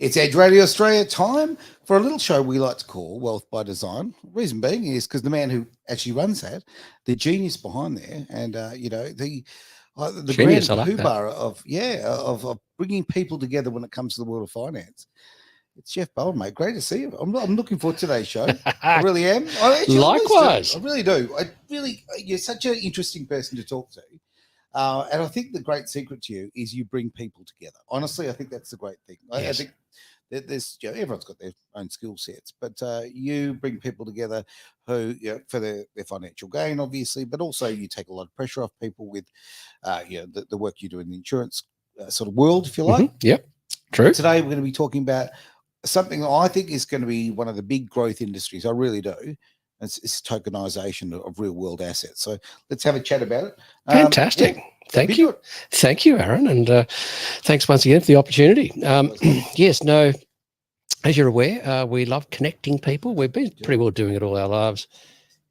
It's Edge Radio Australia time for a little show we like to call Wealth by Design. Reason being is because the man who actually runs that, the genius behind there, and the Genius, grand I like that. poobah of bringing people together when it comes to the world of finance. It's Jeff Bowen, mate. Great to see you. I'm looking forward to today's show. I really am. Likewise. I really do. You're such an interesting person to talk to. And I think the great secret to you is you bring people together. Honestly, I think that's the great thing. Yes. I think there's everyone's got their own skill sets, but you bring people together who for their financial gain, obviously, but also you take a lot of pressure off people with the work you do in the insurance sort of world, if you like. Mm-hmm. Yep, true. But today we're going to be talking about something I think is going to be one of the big growth industries. I really do. It's tokenization of real world assets. So let's have a chat about it. Fantastic. Thank you. Thank you, Aaron. And thanks once again for the opportunity. Yes, no, as you're aware, we love connecting people. We've been pretty well doing it all our lives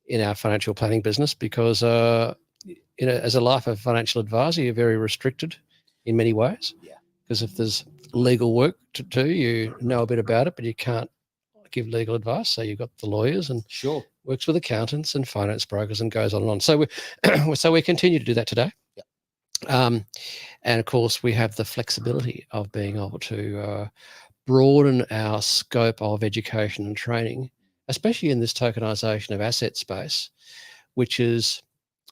in our financial planning business because, as a life of financial advisor, you're very restricted in many ways. Yeah. Because if there's legal work to do, you know a bit about it, but you can't give legal advice. So you've got the lawyers and works with accountants and finance brokers and goes on and on. So we continue to do that today. Yep. And of course we have the flexibility of being able to broaden our scope of education and training, especially in this tokenization of asset space, which is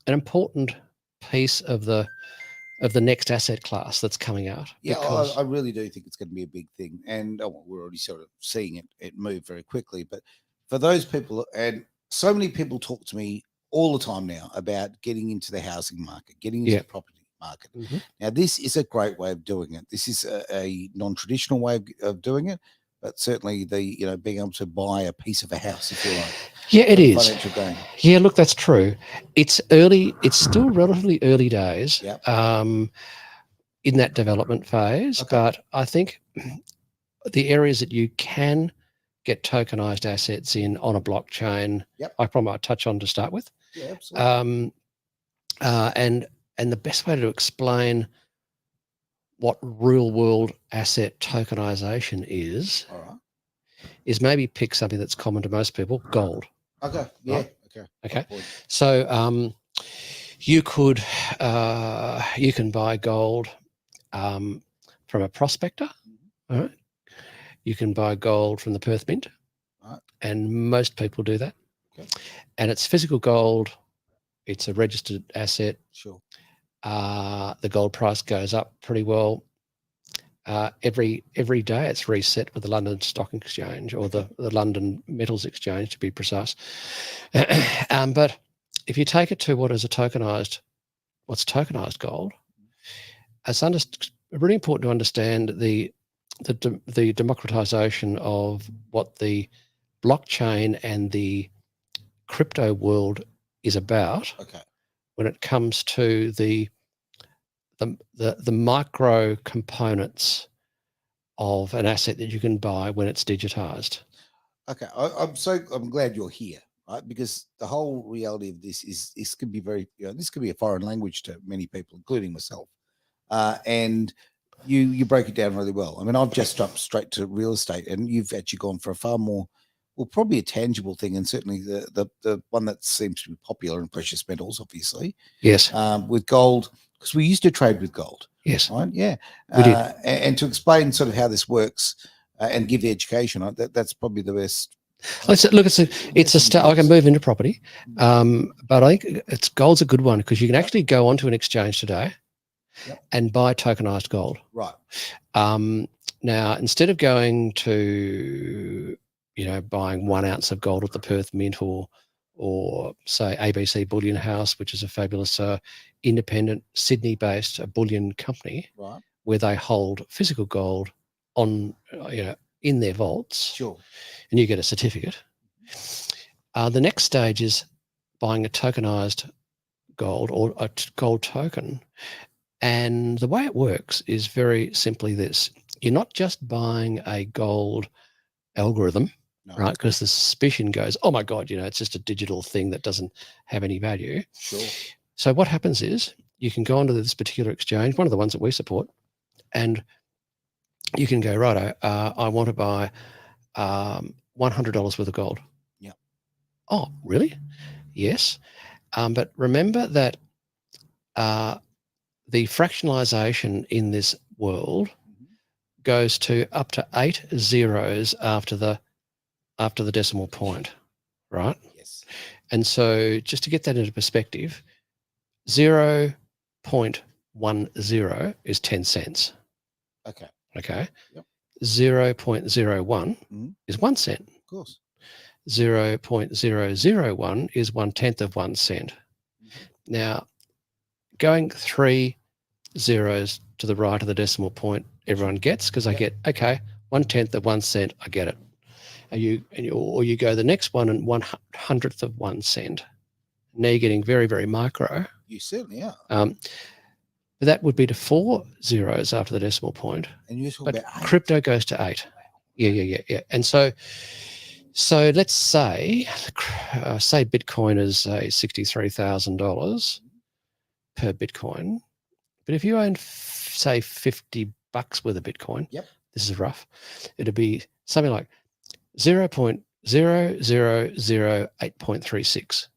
an important piece of the next asset class that's coming out. Yeah, I really do think it's going to be a big thing. And we're already sort of seeing it move very quickly. But for those people, and so many people talk to me all the time now about getting into the housing market, getting into the property market. Mm-hmm. Now, this is a great way of doing it. This is a non-traditional way of doing it, but certainly being able to buy a piece of a house, if you like. Yeah, it is. Financial gain. Yeah, look, that's true. It's early. It's still relatively early days in that development phase. Okay. But I think the areas that you can get tokenized assets in on a blockchain, I probably might touch on to start with. Yeah, absolutely. And the best way to explain what real world asset tokenization is, is maybe pick something that's common to most people, gold. Okay. Yeah. Right? Okay. So you can buy gold from a prospector. All right. You can buy gold from the Perth Mint, and most people do that. Okay. And it's physical gold. It's a registered asset. Sure. The gold price goes up pretty well. Every day it's reset with the London Stock Exchange or the London Metals Exchange, to be precise. But if you take it to what's tokenized gold, it's really important to understand the democratization of what the blockchain and the crypto world is about. Okay. When it comes to the micro components of an asset that you can buy when it's digitized. Okay, I'm glad you're here, right? Because the whole reality of this could be this could be a foreign language to many people, including myself. And you break it down really well. I mean, I've just jumped straight to real estate, and you've actually gone for a far more, well, probably a tangible thing, and certainly the one that seems to be popular in precious metals, obviously. Yes. With gold, because we used to trade with gold. Yes. Right. Yeah. We did. And to explain sort of how this works and give the education, that's probably the best. Look, it's a start. I can move into property, but I think gold's a good one because you can actually go onto an exchange today and buy tokenized gold. Right. Now, instead of going to buying 1 ounce of gold at the Perth Mint or say ABC Bullion House, which is a fabulous independent Sydney-based bullion company, right, where they hold physical gold on in their vaults. Sure. And you get a certificate. The next stage is buying a tokenized gold or a gold token. And the way it works is very simply this. You're not just buying a gold algorithm, right? Because the suspicion goes, oh my God, it's just a digital thing that doesn't have any value. Sure. So what happens is you can go onto this particular exchange, one of the ones that we support, and you can go, righto, I want to buy $100 worth of gold. Yeah. Oh, really? Yes. But remember that the fractionalization in this world goes to up to 8 zeros after the decimal point, right? Yes. And so just to get that into perspective, 0.10 is 10 cents. Okay. Okay. Yep. 0.01 is 1 cent. Of course. 0.001 is 1/10 of 1 cent. Now, going 3 zeros to the right of the decimal point, everyone gets, because I get, okay, 1/10 of 1 cent, I get it. Or you go the next one and 1/100th of 1 cent. Now you're getting very, very micro. You certainly are. But that would be to 4 zeros after the decimal point. And you're talking But about 8. crypto goes to 8. Yeah. And so let's say Bitcoin is $63,000 per Bitcoin. But if you own, say, $50 worth of Bitcoin, this is rough, it'd be something like 0.00008.36.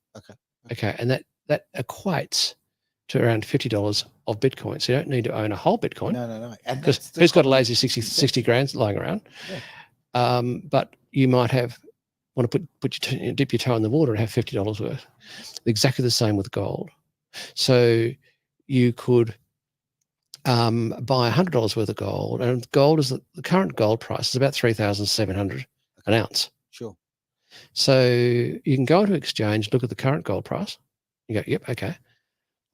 Okay. And that equates to around $50 of Bitcoin. So you don't need to own a whole Bitcoin. No. Because who's got a lazy 60 grand lying around? Yeah. But you might want to dip your toe in the water and have $50 worth. Exactly the same with gold. So you could buy $100 worth of gold, and gold is the current gold price is about 3,700 an ounce. Sure. So you can go to exchange, look at the current gold price. You go, yep, okay.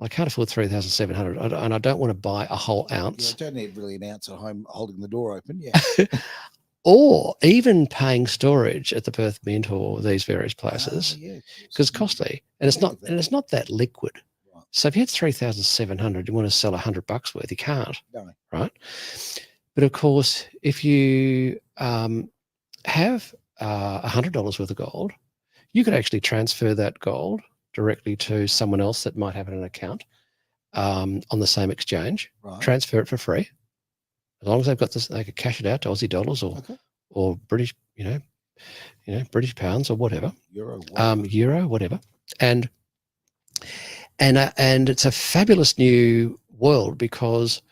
I can't afford 3,700, and I don't want to buy a whole ounce. Yeah, I don't need really an ounce at home holding the door open. Yeah. Or even paying storage at the Perth Mint or these various places, because it's costly, and it's not that liquid. Right. So if you had 3,700, you want to sell $100 worth, you can't. No. Right. But of course, if you have $100 worth of gold, you could actually transfer that gold directly to someone else that might have an account on the same exchange. Right. Transfer it for free, as long as they've got this. They could cash it out to Aussie dollars or British, British pounds or whatever, euro, whatever, and it's a fabulous new world, because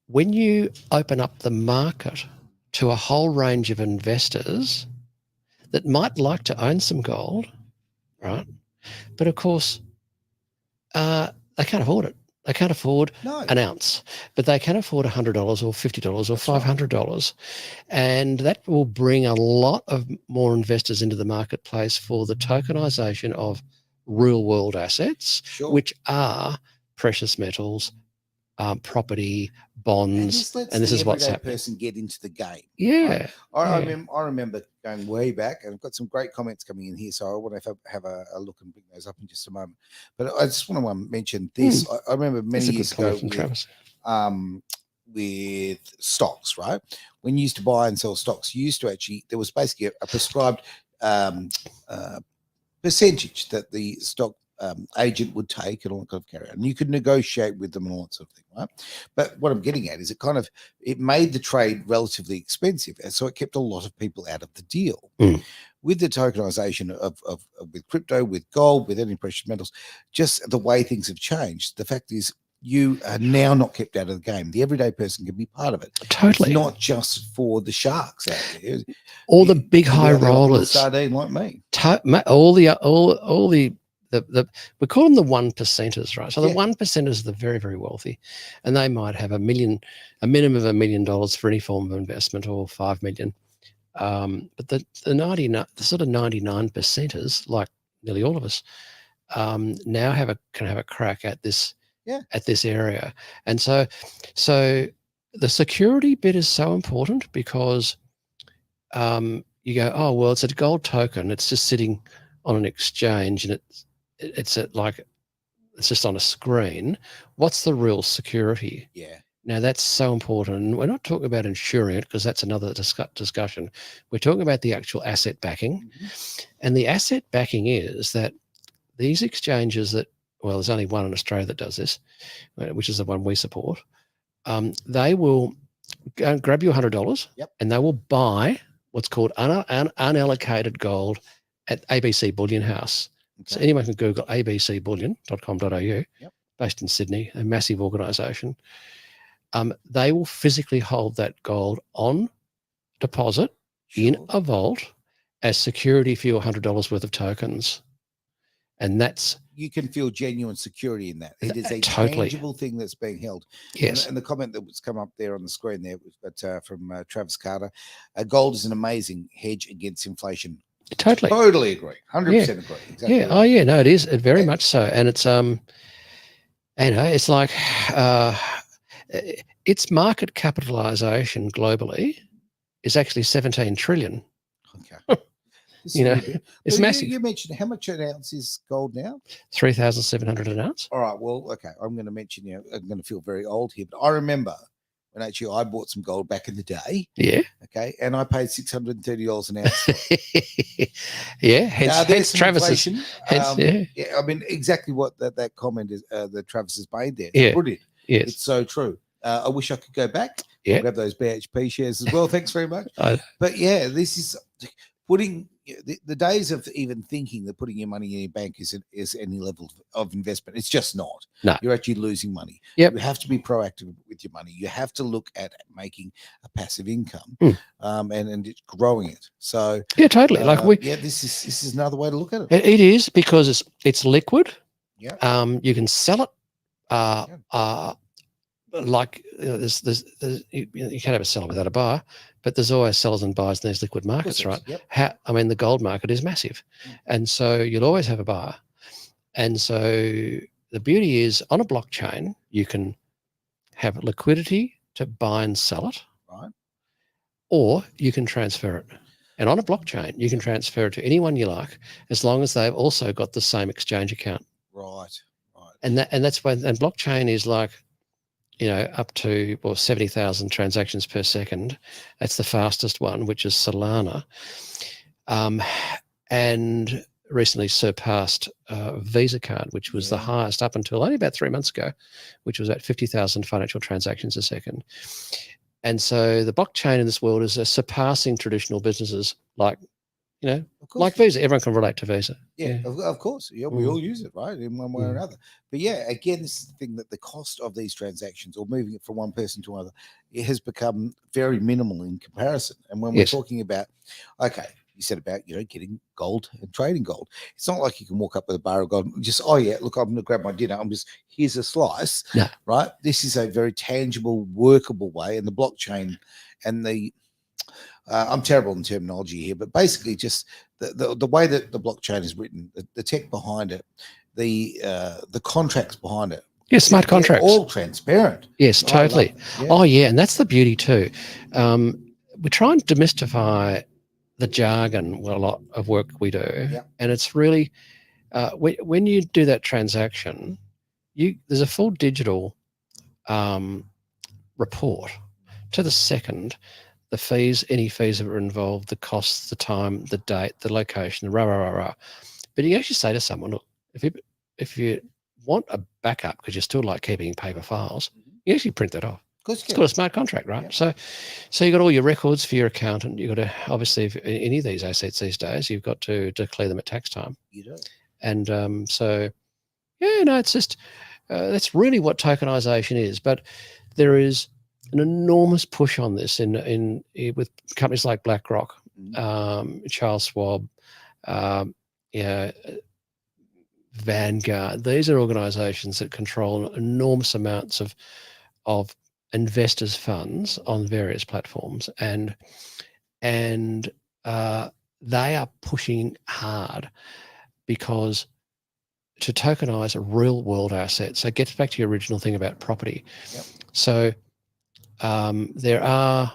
when you open up the market to a whole range of investors that might like to own some gold, right? But of course, they can't afford it. They can't afford an ounce, but they can afford $100 or $50 or $500. And that will bring a lot of more investors into the marketplace for the tokenization of real world assets, which are precious metals, property, bonds, and this is what's happening. Person get into the game. Yeah. I remember going way back, and I've got some great comments coming in here, so I want to have a look and pick those up in just a moment. But I just want to mention this. I remember many years ago with stocks, right? When you used to buy and sell stocks, you used to there was basically a prescribed percentage that the stock agent would take and all that kind of carry on. And you could negotiate with them and all that sort of thing, right? But what I'm getting at is it made the trade relatively expensive, and so it kept a lot of people out of the deal. With the tokenization of with crypto, with gold, with any precious metals, just the way things have changed. The fact is, you are now not kept out of the game. The everyday person can be part of it. Totally. It's not just for the sharks out there. All the big high rollers. Sardine like me. All the we call them the 1%ers, right? So the 1%ers are the very, very wealthy, and they might have a minimum of $1 million for any form of investment, or 5 million. But the sort of 99%ers, like nearly all of us, now can have a crack at this area. And so the security bit is so important, because you go, oh well, it's a gold token, it's just sitting on an exchange, and it's just on a screen. What's the real security? Yeah. Now that's so important. And we're not talking about insuring it, because that's another discussion. We're talking about the actual asset backing. And the asset backing is that these exchanges there's only one in Australia that does this, which is the one we support. They will go and grab you $100, Yep. and they will buy what's called unallocated gold at ABC Bullion House. So Okay. anyone can Google abcbullion.com.au, Yep. based in Sydney, a massive organisation. They will physically hold that gold on deposit in Sure. a vault as security for your $100 worth of tokens. And that's You can feel genuine security in that. It is a Totally. tangible thing that's being held. yes, And the comment that was come up there on the screen there, we've got from Travis Carter, gold is an amazing hedge against inflation. totally. Totally agree. 100% agree. Exactly Yeah. right. Oh, yeah. No, it is very And- much so. And it's it's like its market capitalization globally is actually 17 trillion. Okay. This is You a know, wee bit. it's But massive. You mentioned how much an ounce is gold now? 3,700 an ounce. All right. Well, okay. I'm going to mention, I'm going to feel very old here, but I remember when actually I bought some gold back in the day. Yeah. Okay. And I paid $630 an ounce. Yeah. Hence some Travis's. inflation. Yeah. I mean, exactly what that comment is that Travis has made there. Yeah. Brilliant. Yes. It's so true. I wish I could go back. Yeah. Grab those BHP shares as well. Thanks very much. I- But yeah, this is putting the days of even thinking that putting your money in your bank is any level of investment. It's just not. No. You're actually losing money. Yep. You have to be proactive with your money. You have to look at making a passive income, and growing it. So Yeah, totally. Like this is another way to look at it. It is, because it's liquid. Yeah. You can sell it. Like there's you can't have a seller without a buyer, but there's always sellers and buyers in these liquid markets, right? Yep. The gold market is massive, and so you'll always have a buyer. And so the beauty is, on a blockchain, you can have liquidity to buy and sell it, Right. or you can transfer it. And on a blockchain, you can transfer it to anyone you like, as long as they've also got the same exchange account. Right. And that's when, and blockchain is like, up to 70,000 transactions per second. That's the fastest one, which is Solana, and recently surpassed Visa card, which was the highest up until only about 3 months ago, which was at 50,000 financial transactions a second. And so the blockchain in this world is surpassing traditional businesses like, like Visa. Everyone can relate to Visa. Yeah. Of course. Yeah, we all use it, right, in one way or another. But yeah, again, this is the thing, that the cost of these transactions, or moving it from one person to another, it has become very minimal in comparison. And when we're talking about, okay, you said about getting gold and trading gold, it's not like you can walk up with a bar of gold and just, oh yeah, look, I'm going to grab my dinner, here's a slice. No. Right? This is a very tangible, workable way, and the blockchain and the I'm terrible in terminology here, but basically just the way that the blockchain is written, the tech behind it, the contracts behind it. Yeah, smart contracts. All transparent. Yes, totally. Yeah. Oh, yeah, and that's the beauty too. We try and demystify the jargon with a lot of work we do, and it's really when you do that transaction, there's a full digital report to the second. The fees, any fees that are involved, the costs, the time, the date, the location, the But you actually say to someone, look, if you want a backup, because you still like keeping paper files, you actually print that off. It's called a smart contract, right? Yeah. So you got all your records for your accountant. You've got to, obviously, if any of these assets these days, you've got to declare them at tax time. You do. And it's just that's really what tokenization is. But there is an enormous push on this with companies like BlackRock, Charles Schwab, Vanguard. These are organizations that control enormous amounts of investors' funds on various platforms, and they are pushing hard because to tokenize real world assets. So it gets back to your original thing about property. Yep. So there are,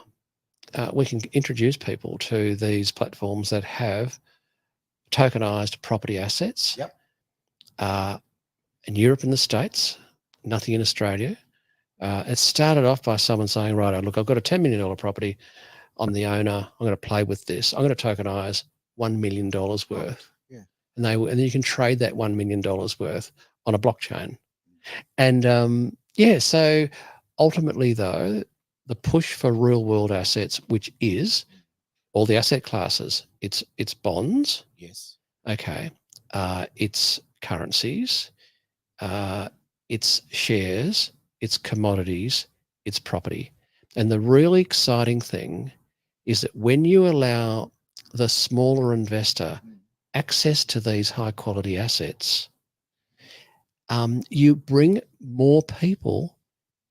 we can introduce people to these platforms that have tokenized property assets. Yep. In Europe and the States, nothing in Australia. It started off by someone saying, right, look, I've got a $10 million property. I'm the owner. I'm going to play with this. I'm going to tokenize $1 million worth. Yeah. And then you can trade that $1 million worth on a blockchain. And so ultimately, though, the push for real world assets, which is all the asset classes. It's bonds. Yes. Okay. It's currencies. It's shares. It's commodities. It's property. And the really exciting thing is that when you allow the smaller investor access to these high quality assets, you bring more people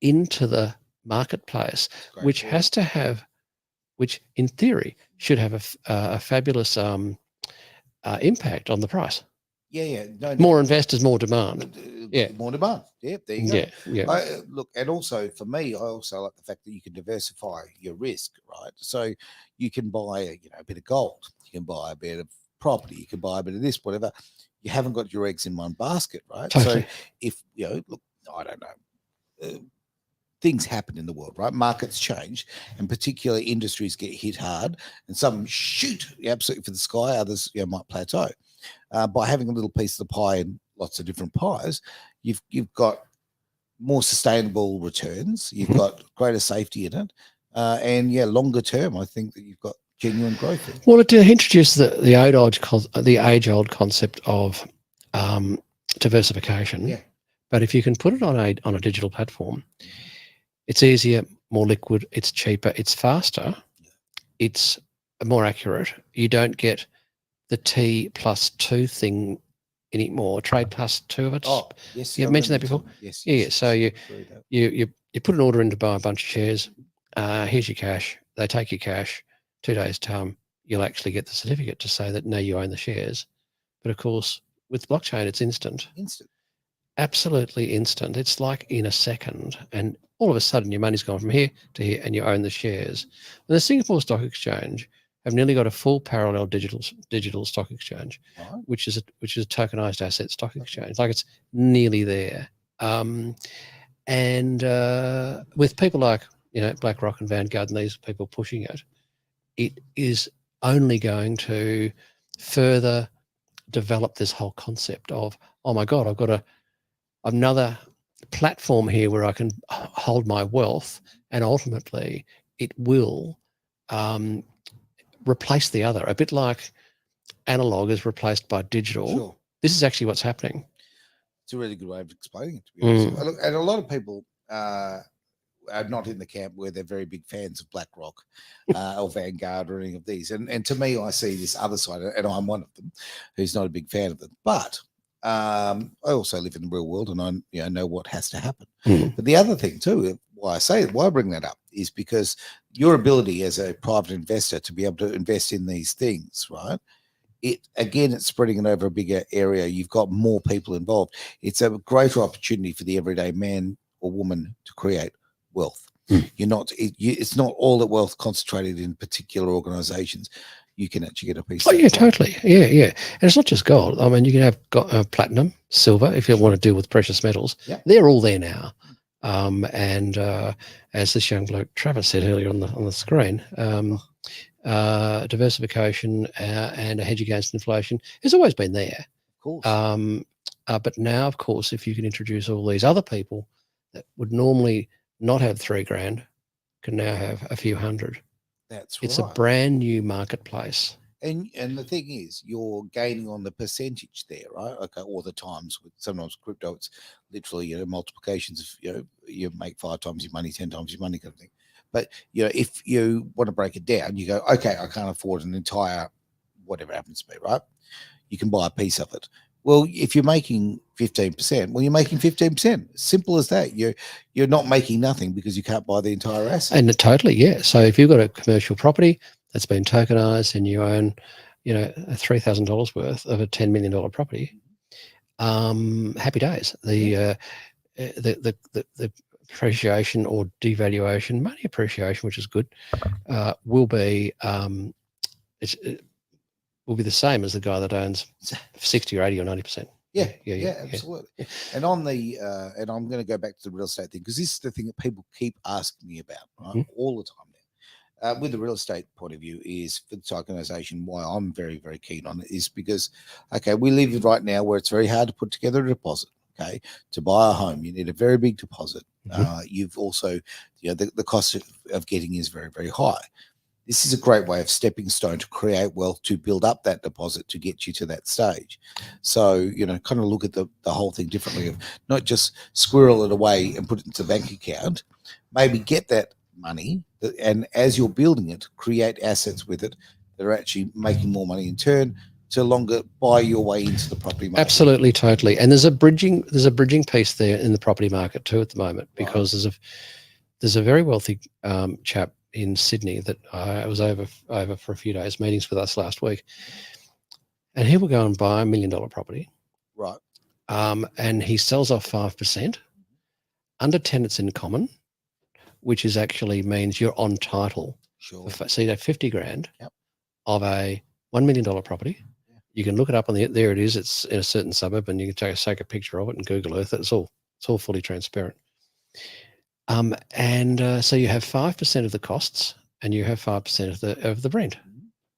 into the marketplace, which has to have, which in theory should have a fabulous impact on the price. Yeah. No, more investors, more demand. Yeah. More demand. Yeah, there you go. Yeah. Look, and also for me, I also like the fact that you can diversify your risk, right? So you can buy, a bit of gold, you can buy a bit of property, you can buy a bit of this, whatever. You haven't got your eggs in one basket, right? Totally. So if look, I don't know. Things happen in the world, right? Markets change, and particular industries get hit hard, and some shoot absolutely for the sky. Others, might plateau. By having a little piece of the pie and lots of different pies, you've got more sustainable returns. You've got greater safety in it, and longer term, I think that you've got genuine growth there. Well, it introduced the age-old concept of diversification. Yeah. But if you can put it on a digital platform, it's easier, more liquid, it's cheaper, it's faster, it's more accurate. You don't get the T+2 thing anymore. Trade +2 of it. Oh, yes. You mentioned that before. Yes. Yeah. So you put an order in to buy a bunch of shares. Here's your cash. They take your cash. 2 days' time, you'll actually get the certificate to say that no, you own the shares. But of course, with blockchain, it's instant. Absolutely instant. It's like in a second, and all of a sudden your money's gone from here to here, and you own the shares. And the Singapore Stock Exchange have nearly got a full parallel digital stock exchange, which is a tokenized asset stock exchange. Like, it's nearly there. And with people like BlackRock and Vanguard and these people pushing it, it is only going to further develop this whole concept of, oh my God, I've got another platform here where I can hold my wealth, and ultimately it will replace the other, a bit like analog is replaced by digital. Sure. This is actually what's happening. It's a really good way of explaining it, to be honest. Look, and a lot of people are not in the camp where they're very big fans of BlackRock or Vanguard or any of these. And to me, I see this other side, and I'm one of them who's not a big fan of them. But I also live in the real world, and I know what has to happen. But the other thing too, why I bring that up, is because your ability as a private investor to be able to invest in these things, right? It's spreading it over a bigger area. You've got more people involved. It's a greater opportunity for the everyday man or woman to create wealth. It's not all that wealth concentrated in particular organizations. You can actually get a piece. Oh yeah, totally. Yeah. And it's not just gold. I mean, you can have platinum, silver, if you want to deal with precious metals. Yep. They're all there now. And as this young bloke Travis said earlier on the screen, diversification and a hedge against inflation has always been there. Of course. But now, of course, if you can introduce all these other people that would normally not have $3,000, can now have a few hundred. That's right. It's a brand new marketplace. And the thing is, you're gaining on the percentage there, right? Okay, all the times. Sometimes crypto, it's literally multiplications of you make 5 times your money, 10 times your money, kind of thing. But if you want to break it down, you go, okay, I can't afford an entire whatever happens to be, right? You can buy a piece of it. Well, if you're making 15%, well, you're making 15%. Simple as that. You're not making nothing because you can't buy the entire asset. And totally, yeah. So if you've got a commercial property that's been tokenized and you own, $3,000 worth of a $10 million property, happy days. The appreciation or devaluation, money appreciation, which is good, will be will be the same as the guy that owns 60 or 80 or 90%. Yeah, absolutely. Yeah. And on the and I'm going to go back to the real estate thing, because this is the thing that people keep asking me about, right? All the time now. With the real estate point of view, is for the tokenization, why I'm very, very keen on it is because, okay, we live right now where it's very hard to put together a deposit. okay, to buy a home, you need a very big deposit. Mhm. You've also, the cost of getting is very, very high. This is a great way of stepping stone to create wealth, to build up that deposit to get you to that stage. So, kind of look at the whole thing differently, of not just squirrel it away and put it into the bank account, maybe get that money, and as you're building it, create assets with it that are actually making more money in turn to longer buy your way into the property market. Absolutely, totally. And there's a bridging piece there in the property market too at the moment, because there's a very wealthy chap in Sydney that I was over for a few days, meetings with us last week, and he will go and buy $1 million property, Right. and he sells off 5% under tenants in common, which is actually means you're on title. Sure. So you have 50 grand Yep. of a $1 million property. Yeah. You can look it up on there it is. It's in a certain suburb, and you can take a picture of it and Google Earth it. It's all fully transparent. So you have 5% of the costs, and you have 5% of the rent.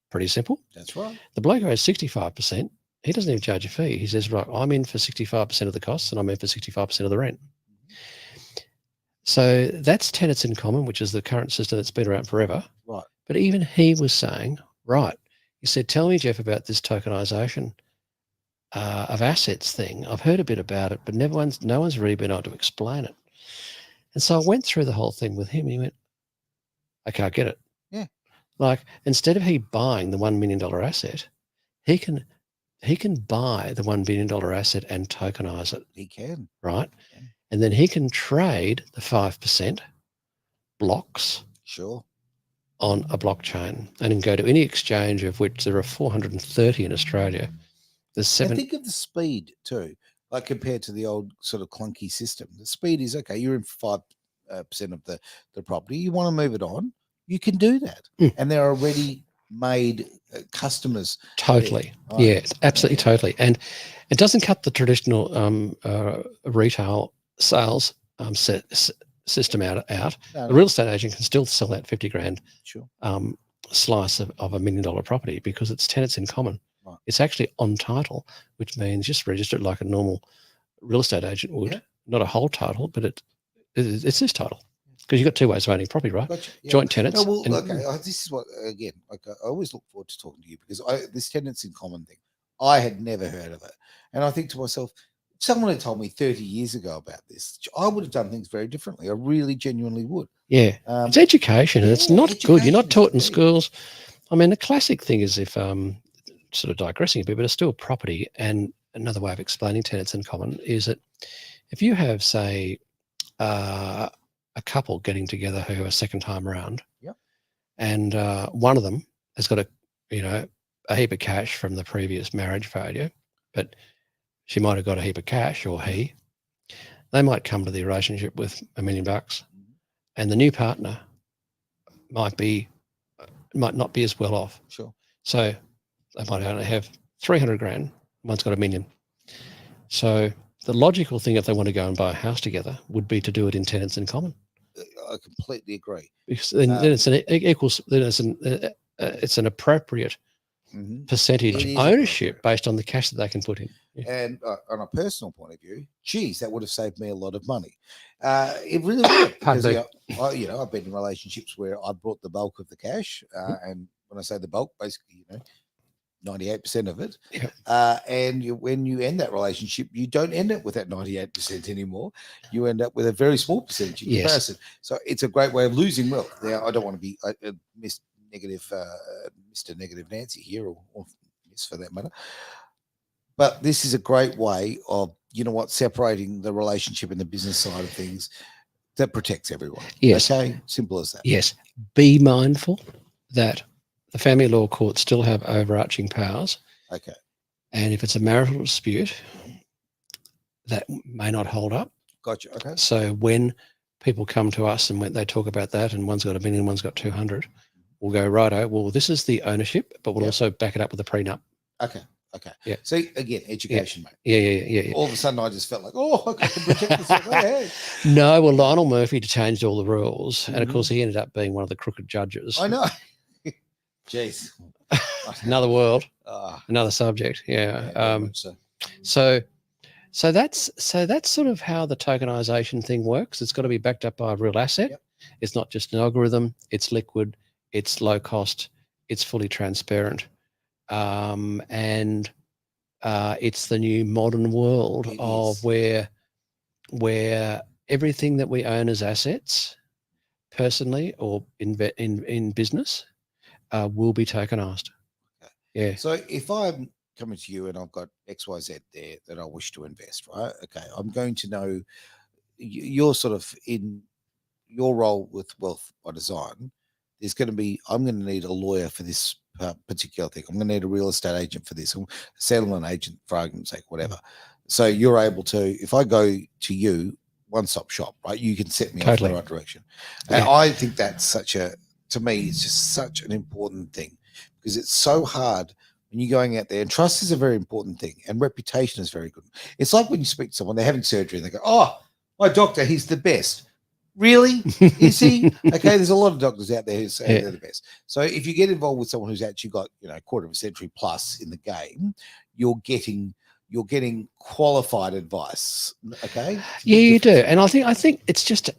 Pretty simple. That's right. The bloke who has 65%, he doesn't even charge a fee. He says, right, I'm in for 65% of the costs, and I'm in for 65% of the rent. So that's tenants in common, which is the current system that's been around forever. Right. But even he was saying, right, he said, tell me, Jeff, about this tokenisation of assets thing. I've heard a bit about it, but no one's really been able to explain it. And so I went through the whole thing with him. And he went, I can't get it. Yeah. Like, instead of he buying the $1 million asset, he can buy the $1 billion asset and tokenise it. He can. Right. Yeah. And then he can trade the 5% blocks. Sure. On a blockchain, and can go to any exchange, of which there are 430 in Australia. There's 7. And think of the speed too, like compared to the old sort of clunky system. The speed is okay. You're in 5% of the property. You want to move it on, you can do that. And there are already made customers. Totally. Right. Yeah, absolutely. Yeah. Totally. And it doesn't cut the traditional retail sales system out. No. The real estate agent can still sell that 50 grand sure. Slice of $1 million property, because it's tenants in common. Right. It's actually on title, which means just registered like a normal real estate agent would. Yeah. Not a whole title, but it's this title, because you've got two ways of owning property, right? Gotcha. Yeah. Joint tenants. No, well, okay. This is what, again, like I always look forward to talking to you, because this tenants in common thing, I had never heard of it. And I think to myself, someone had told me 30 years ago about this, I would have done things very differently. I really genuinely would. Yeah. It's education, and it's not good. You're not taught in schools. I mean, the classic thing is, if sort of digressing a bit, but it's still property. And another way of explaining tenants in common is that if you have, say, a couple getting together who are second time around, yep. and one of them has got a heap of cash from the previous marriage failure, but she might have got a heap of cash, or they might come to the relationship with $1 million, and the new partner might not be as well off. Sure. So they might only have 300 grand. One's got $1 million. So the logical thing, if they want to go and buy a house together, would be to do it in tenants in common. I completely agree. Because then it's an equal. Then it's an appropriate percentage ownership based on the cash that they can put in. Yeah. And on a personal point of view, geez, that would have saved me a lot of money. It really would, because I've been in relationships where I brought the bulk of the cash, and when I say the bulk, basically 98% of it. Yeah. And when you end that relationship, you don't end it with that 98% anymore. You end up with a very small percentage in comparison. So it's a great way of losing wealth. Now, I don't want to be Mr. Negative Nancy here, or Miss for that matter. But this is a great way of, separating the relationship and the business side of things that protects everyone. Yes. Okay. Simple as that. Yes. Be mindful that the family law courts still have overarching powers. Okay. And if it's a marital dispute, that may not hold up. Gotcha. Okay. So when people come to us and when they talk about that, and one's got $1 million, one's got 200, we'll go, righto, well, this is the ownership, but we'll also back it up with a prenup. Okay. Okay. Yeah. So again, education, mate. Yeah. All of a sudden, I just felt like, I can protect this. Hey. No, well, Lionel Murphy changed all the rules, and of course, he ended up being one of the crooked judges. I know. Jeez. Another world, another subject. Yeah. So So that's sort of how the tokenization thing works. It's got to be backed up by a real asset. Yep. It's not just an algorithm. It's liquid. It's low cost. It's fully transparent, and it's the new modern world It of is. where everything that we own as assets, personally or in business, will be tokenized. Okay. Yeah, So if I'm coming to you and I've got XYZ there that I wish to invest, right? Okay, I'm going to know you're sort of in your role with Wealth by Design. There's going to be, I'm going to need a lawyer for this particular thing. I'm going to need a real estate agent for this, a settlement agent for argument's sake, whatever. So you're able to, if I go to you, one-stop shop, right? You can set me off in totally. the right direction. And Yeah. I think that's such a, to me, it's just such an important thing because it's so hard when you're going out there. And trust is a very important thing, and reputation is very good. It's like when you speak to someone, they're having surgery, and they go, "Oh, my doctor, he's the best." Really? Is he? Okay, there's a lot of doctors out there who say Yeah. they're the best. So if you get involved with someone who's actually got, a quarter of a century plus in the game, you're getting qualified advice. Okay. Yeah, you do. And I think it's just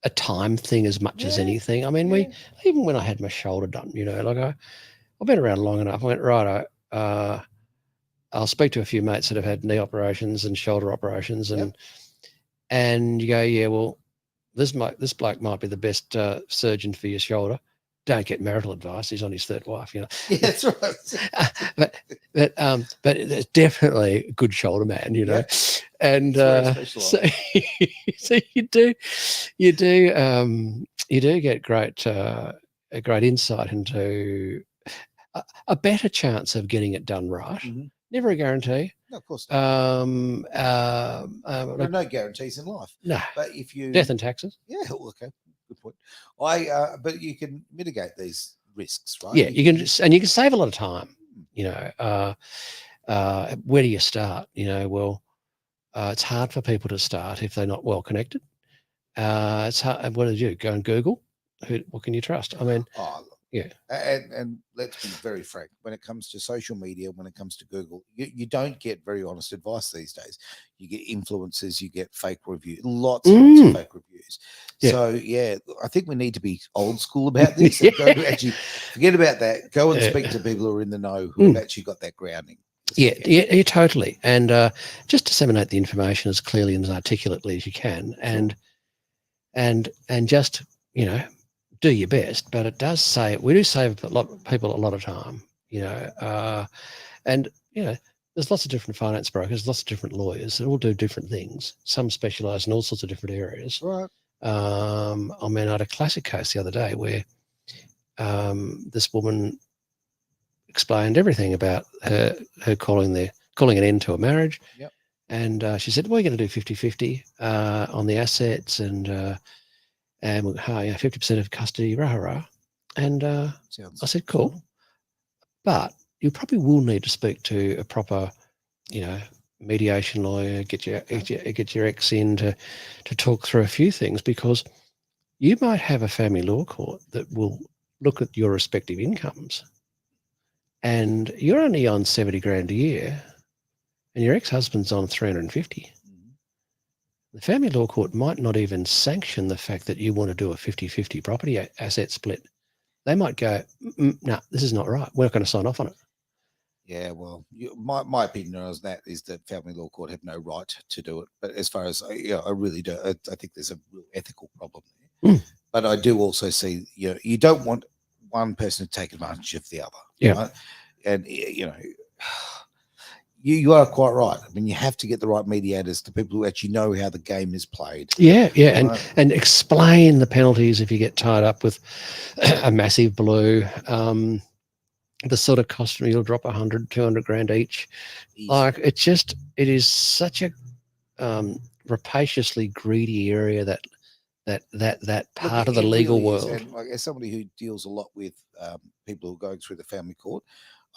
a time thing as much as Yeah, anything. I mean, yeah. even when I had my shoulder done, like I've been around long enough. I went, right, I'll speak to a few mates that have had knee operations and shoulder operations, and you go, yeah, well, this bloke might be the best surgeon for your shoulder. Don't get marital advice. He's on his third wife, Yeah, that's right. but it's definitely a good shoulder man, Yeah. and That's so, where I so you do get a great insight into a better chance of getting it done right. Mhm. Never a guarantee. No, of course not. There are Like, no guarantees in life. no, But if you death and taxes. Yeah, well, okay, good point. But you can mitigate these risks, right? Yeah, you can save a lot of time. Where do you start? Well, it's hard for people to start if they're not well connected. It's hard. What do you do? Go and Google. What can you trust? I mean, Oh, yeah. And let's be very frank. When it comes to social media, when it comes to Google, you don't get very honest advice these days. You get influencers, you get fake reviews, lots and lots of fake reviews. Yeah. So yeah, I think we need to be old school about this and go to actually forget about that. Go and speak to people who are in the know who have actually got that grounding. Yeah, totally. And just disseminate the information as clearly and as articulately as you can, and just do your best. But it does we do save people a lot of time, and there's lots of different finance brokers, lots of different lawyers that all do different things. Some specialize in all sorts of different areas. Right. I mean, I had a classic case the other day where this woman explained everything about her calling an end to a marriage. Yep. And she said, we're going to do 50-50 on the assets and 50% of custody, rah. And I said, cool. But you probably will need to speak to a proper, mediation lawyer, get your ex in to talk through a few things, because you might have a family law court that will look at your respective incomes, and you're only on 70 grand a year and your ex-husband's on 350. The family law court might not even sanction the fact that you want to do a 50-50 property asset split. They might go, no, this is not right. We're not going to sign off on it. Yeah, well, my opinion on that is that family law court have no right to do it. But as far as I really do, I think there's a real ethical problem there. But I do also see, you don't want one person to take advantage of the other. Yeah, right? And you are quite right. I mean, you have to get the right mediators, the people who actually know how the game is played. Yeah, and explain the penalties if you get tied up with a massive blue. The sort of cost you'll drop 100, 200 grand each. Easy. Like it is such a rapaciously greedy area that part of the legal world. And like, as somebody who deals a lot with people who are going through the family court,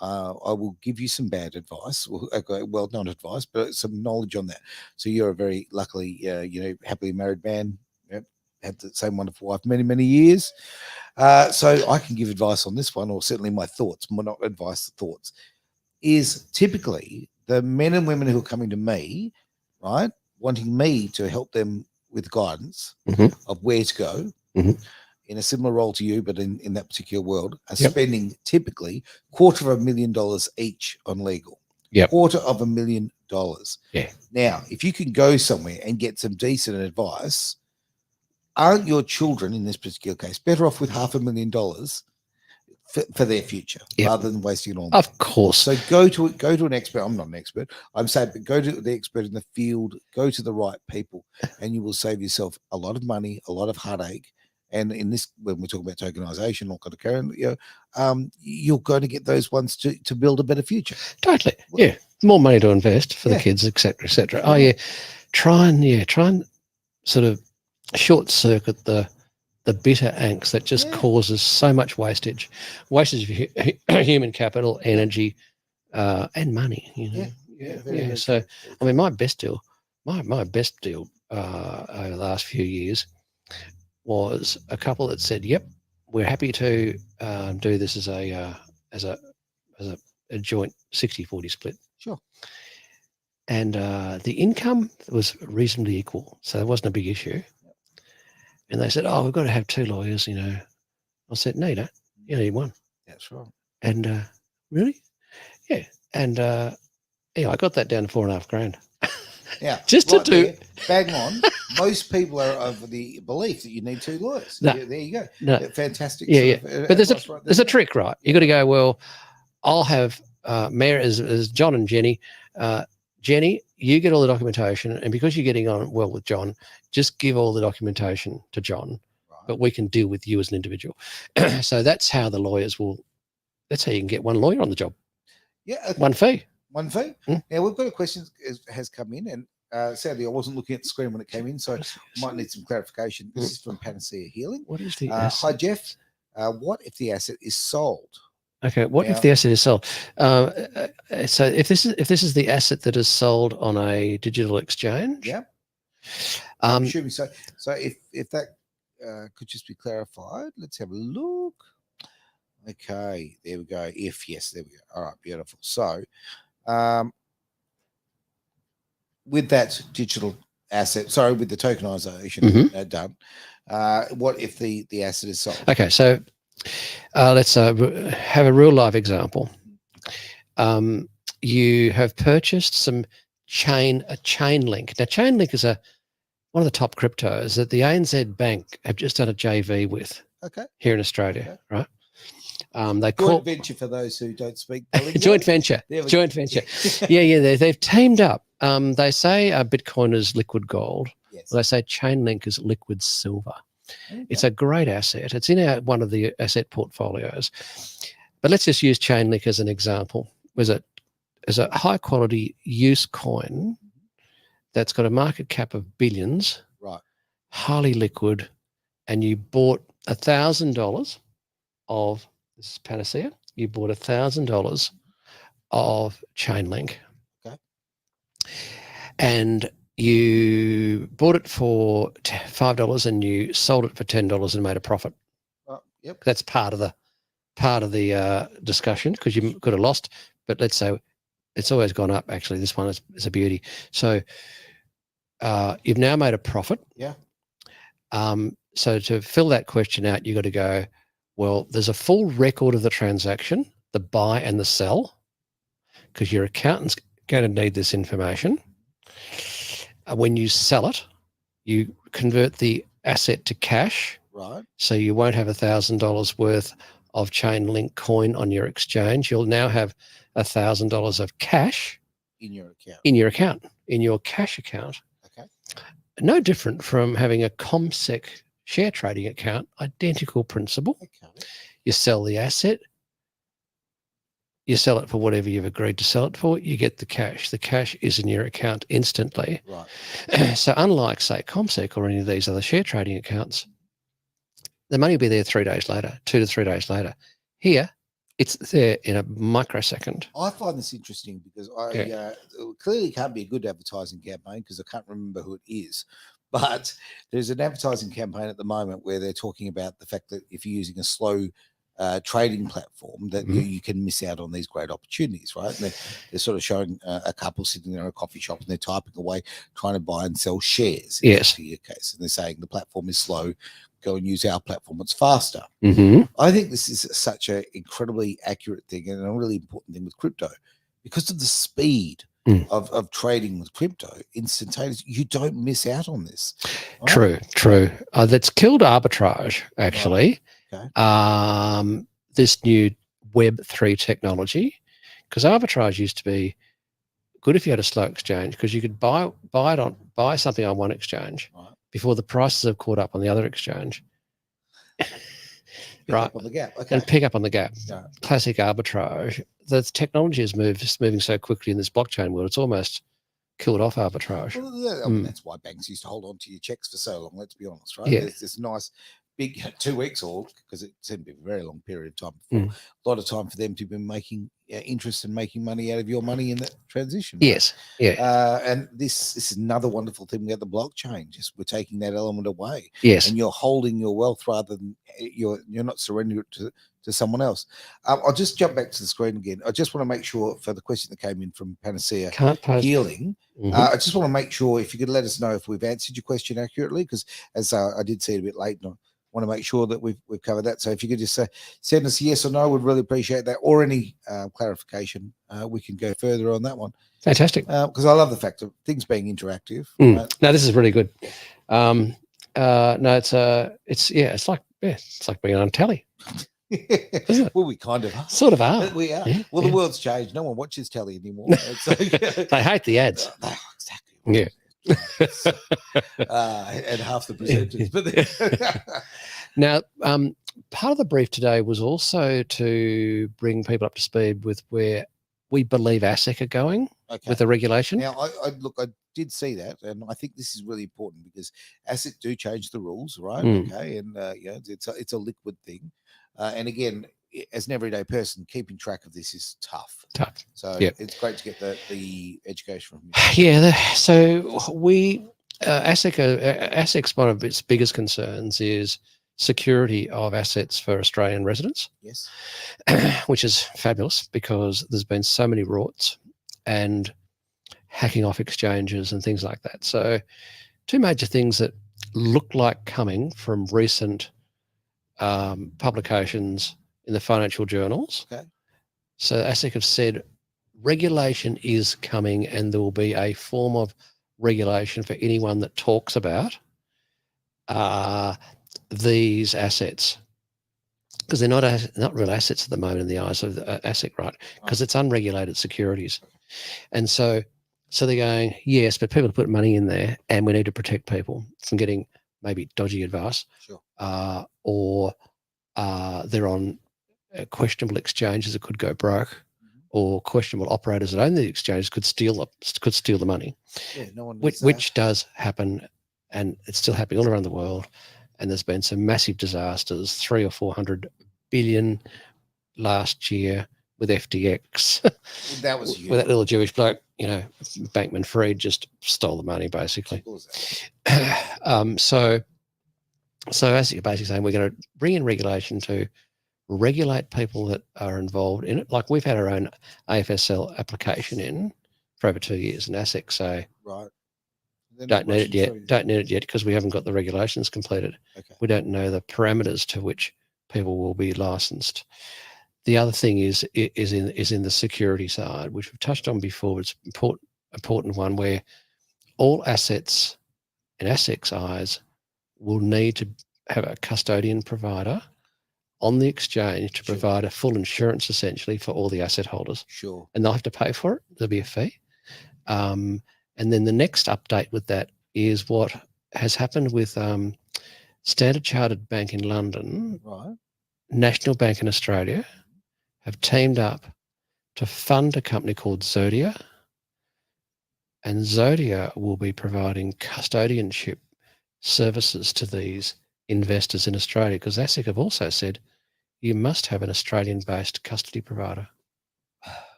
I will give you some bad advice. Well, not advice, but some knowledge on that. So you're a very luckily, happily married man. Had the same wonderful wife many, many years. So I can give advice on this one, or certainly my thoughts, not advice, thoughts, is typically the men and women who are coming to me, right, wanting me to help them with guidance of where to go in a similar role to you, but in that particular world, are spending typically $250,000 each on legal. $250,000. Yeah. Now, if you can go somewhere and get some decent advice, aren't your children in this particular case better off with $500,000 for their future rather than wasting it all? Of course. So go to an expert. I'm not an expert. I'm saying, but go to the expert in the field. Go to the right people, and you will save yourself a lot of money, a lot of heartache. And in this, when we're talking about tokenization or kind of current, you're going to get those ones to build a better future. Totally. Yeah. More money to invest for the kids, et cetera, et cetera. Oh yeah. Try and sort of short circuit the bitter angst that just causes so much wastage of human capital, energy, and money. So, I mean, my best deal over the last few years was a couple that said, "Yep, we're happy to do this as a joint 60-40 split." Sure. And the income was reasonably equal, so there wasn't a big issue. And they said, "Oh, we've got to have 2 lawyers." I said, "No, you don't. You need 1." That's right. And really, yeah. And I got that down to $4,500. Yeah, just to do. Bang on. Most people are of the belief that you need 2 lawyers. No, there you go. No. Fantastic. Yeah. But there's a trick, right? You got to go, well, I'll have Mayor as John and Jenny. Jenny, you get all the documentation, and because you're getting on well with John, just give all the documentation to John, but we can deal with you as an individual. So that's how the lawyers that's how you can get 1 lawyer on the job. Yeah. 1 fee. 1 fee. Now, we've got a question has come in, and sadly, I wasn't looking at the screen when it came in, so might need some clarification. This is from Panacea Healing. What is the hi, Jeff. What if the asset is sold? Okay, what if the asset is sold? So if this is the asset that is sold on a digital exchange, I'm assuming so. So if that could just be clarified, let's have a look. Okay, there we go. If yes, there we go. All right, beautiful. So, with that digital asset, with the tokenization done, what if the asset is sold? Okay, so let's have a real life example. You have purchased some Chainlink. Now, Chainlink is one of the top cryptos that the ANZ Bank have just done a JV with. Here in Australia, right? They joint venture for those who don't speak. Joint venture. They've teamed up. They say Bitcoin is liquid gold. Yes. Well, they say Chainlink is liquid silver. It's a great asset. It's in one of the asset portfolios. But let's just use Chainlink as an example. As a high quality use coin that's got a market cap of billions, right? Highly liquid, and you bought $1,000 of this is Panacea. You bought $1,000 of Chainlink. Okay. And you bought it for $5 and you sold it for $10 and made a profit. Yep. That's part of the discussion, because you could have lost, but let's say it's always gone up. Actually, this one is a beauty. So you've now made a profit. Yeah. So to fill that question out, you got to go, well, there's a full record of the transaction, the buy and the sell, because your accountant's going to need this information. When you sell it, you convert the asset to cash. Right. So you won't have $1,000 worth of Chainlink coin on your exchange. You'll now have $1,000 of cash in your account. In your cash account. Okay. No different from having a ComSec share trading account. Identical principle. Okay. You sell the asset. You sell it for whatever you've agreed to sell it for. You get the cash. The cash is in your account instantly. Right. So unlike, say, ComSec or any of these other share trading accounts, the money will be there 3 days later, 2 to 3 days later. Here, it's there in a microsecond. I find this interesting because it clearly can't be a good advertising campaign because I can't remember who it is. But there's an advertising campaign at the moment where they're talking about the fact that if you're using a slow trading platform that Mhm. you can miss out on these great opportunities, right? And they're sort of showing a couple sitting there in a coffee shop and they're typing away trying to buy and sell shares in Yes. your case, and they're saying the platform is slow, go and use our platform, it's faster. Hmm. I think this is such an incredibly accurate thing and a really important thing with crypto because of the speed of trading with crypto instantaneous. You don't miss out on this. Right? True. That's killed arbitrage, actually. Right. Okay. This new Web3 technology, because arbitrage used to be good if you had a slow exchange because you could buy something on one exchange before the prices have caught up on the other exchange. Pick up on the gap. Okay. And pick up on the gap. Yeah. Classic arbitrage. The technology is moving so quickly in this blockchain world, it's almost killed off arbitrage. Well, I mean, that's why banks used to hold on to your checks for so long, let's be honest, right? Yeah. There's this nice big 2 weeks, or because it seemed to be a very long period of time before, a lot of time for them to be making interest and making money out of your money in that transition. Right? Yes. Yeah. And this is another wonderful thing about the blockchain. Just we're taking that element away. Yes. And you're holding your wealth rather than you're not surrendering it to someone else. I'll just jump back to the screen again. I just want to make sure for the question that came in from Panacea Healing. I just want to make sure if you could let us know if we've answered your question accurately, because as I did see it a bit late, and I want to make sure that we've covered that. So if you could just send us yes or no, we'd really appreciate that, or any clarification. We can go further on that one. Fantastic. Because I love the fact of things being interactive. No, this is really good. No, it's like being on telly. Well, we kind of are. Sort of are. We are. Yeah, well, the world's changed. No one watches telly anymore. They hate the ads. Exactly. Yeah. And half the presenters. But now, part of the brief today was also to bring people up to speed with where we believe ASIC are going with the regulation. Now, I did see that, and I think this is really important because ASIC do change the rules, right? Okay, and it's a liquid thing, and again, as an everyday person, keeping track of this is tough. So it's great to get the education from you. Yeah. So ASIC's one of its biggest concerns is security of assets for Australian residents. Yes. Which is fabulous because there's been so many rorts and hacking off exchanges and things like that. So 2 major things that look like coming from recent publications in the financial journals. Okay. So ASIC have said regulation is coming and there will be a form of regulation for anyone that talks about these assets, because they're not real assets at the moment in the eyes of the ASIC, right? Because it's unregulated securities. And so they're going, yes, but people put money in there and we need to protect people from getting maybe dodgy advice. Sure. Or they're on questionable exchanges that could go broke, or questionable operators that own the exchanges could steal the money. Yeah, no one which does happen, and it's still happening all around the world. And there's been some massive disasters, 300 or 400 billion last year with FTX. That was huge. With that little Jewish bloke, Bankman-Fried just stole the money basically. So as you're basically saying, we're going to bring in regulation to regulate people that are involved in it. Like we've had our own AFSL application in for over 2 years, and ASIC say, right, don't need it yet because we haven't got the regulations completed. Okay. We don't know the parameters to which people will be licensed. The other thing is in the security side, which we've touched on before. It's important one where all assets in ASIC's eyes will need to have a custodian provider on the exchange to provide a full insurance essentially for all the asset holders. Sure. And they'll have to pay for it. There'll be a fee. And then the next update with that is what has happened with Standard Chartered Bank in London, right, National Bank in Australia, have teamed up to fund a company called Zodia. And Zodia will be providing custodianship services to these investors in Australia, because ASIC have also said you must have an Australian-based custody provider.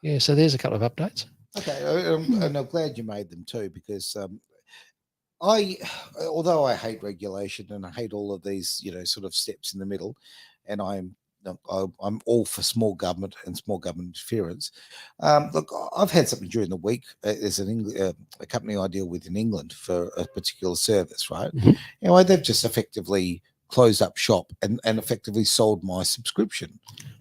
Yeah, so there's a couple of updates. Okay, and I'm glad you made them too, because although I hate regulation and I hate all of these, sort of steps in the middle, and I'm look, I'm all for small government and small government interference. Look, I've had something during the week. There's a company I deal with in England for a particular service, right? Mhm. Anyway, they've just effectively closed up shop and effectively sold my subscription.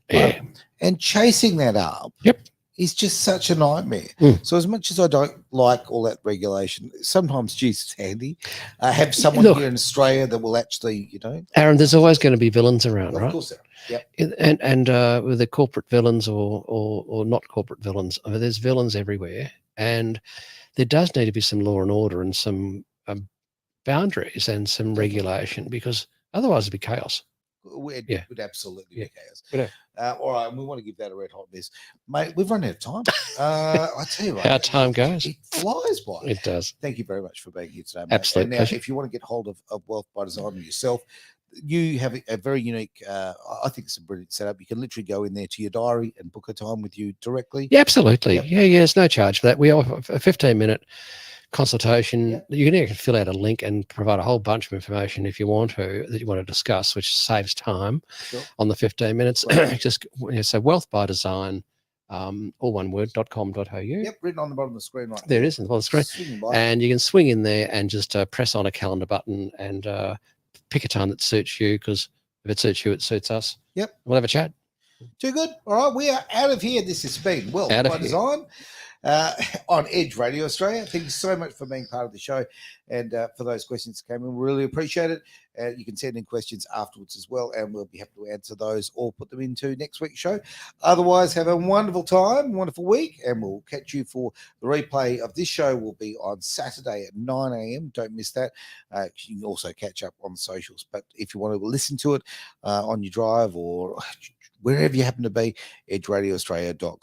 Yeah. Right? And chasing that up Yep. is just such a nightmare. Mm. So as much as I don't like all that regulation, sometimes, geez, it's handy. Have someone Look, here in Australia that will actually, Aaron, there's always going to be villains around, of right? course, yep. And with the corporate villains or not corporate villains, I mean, there's villains everywhere, and there does need to be some law and order and some boundaries and some Definitely. regulation, because otherwise it'd be chaos. It Yeah. would absolutely Yeah. be chaos. Would All right, and we want to give that a red hot miss, mate. We've run out of time. I tell you, How time goes. it flies by. It does. Thank you very much for being here today, mate. Absolute And now, pleasure. if you want to get hold of Wealth by Design yourself, you have a very unique. I think it's a brilliant setup. You can literally go in there to your diary and book a time with you directly. Yeah, absolutely. Yep. Yeah, there's no charge for that. We offer a 15-minute consultation. Yep. You can even fill out a link and provide a whole bunch of information if you want to discuss, which saves time Sure. on the 15 minutes. Right. Just so Wealth by Design, all one word, .com.au. Yep, written on the bottom of the screen right There it is on the bottom of the screen. Swinging by. And you can swing in there and just press on a calendar button and pick a time that suits you, because if it suits you, it suits us. Yep. We'll have a chat. Too good. All right, we are out of here. This has been Wealth Out of by here. Design on Edge Radio Australia. Thank you so much for being part of the show, and for those questions that came in, we really appreciate it. You can send in questions afterwards as well, and we'll be happy to answer those or put them into next week's show. Otherwise, have a wonderful time, wonderful week, and we'll catch you for the replay of this show. Will be on Saturday at 9 a.m. Don't miss that. You can also catch up on the socials, but if you want to listen to it on your drive or wherever you happen to be, edgeradioaustralia.com.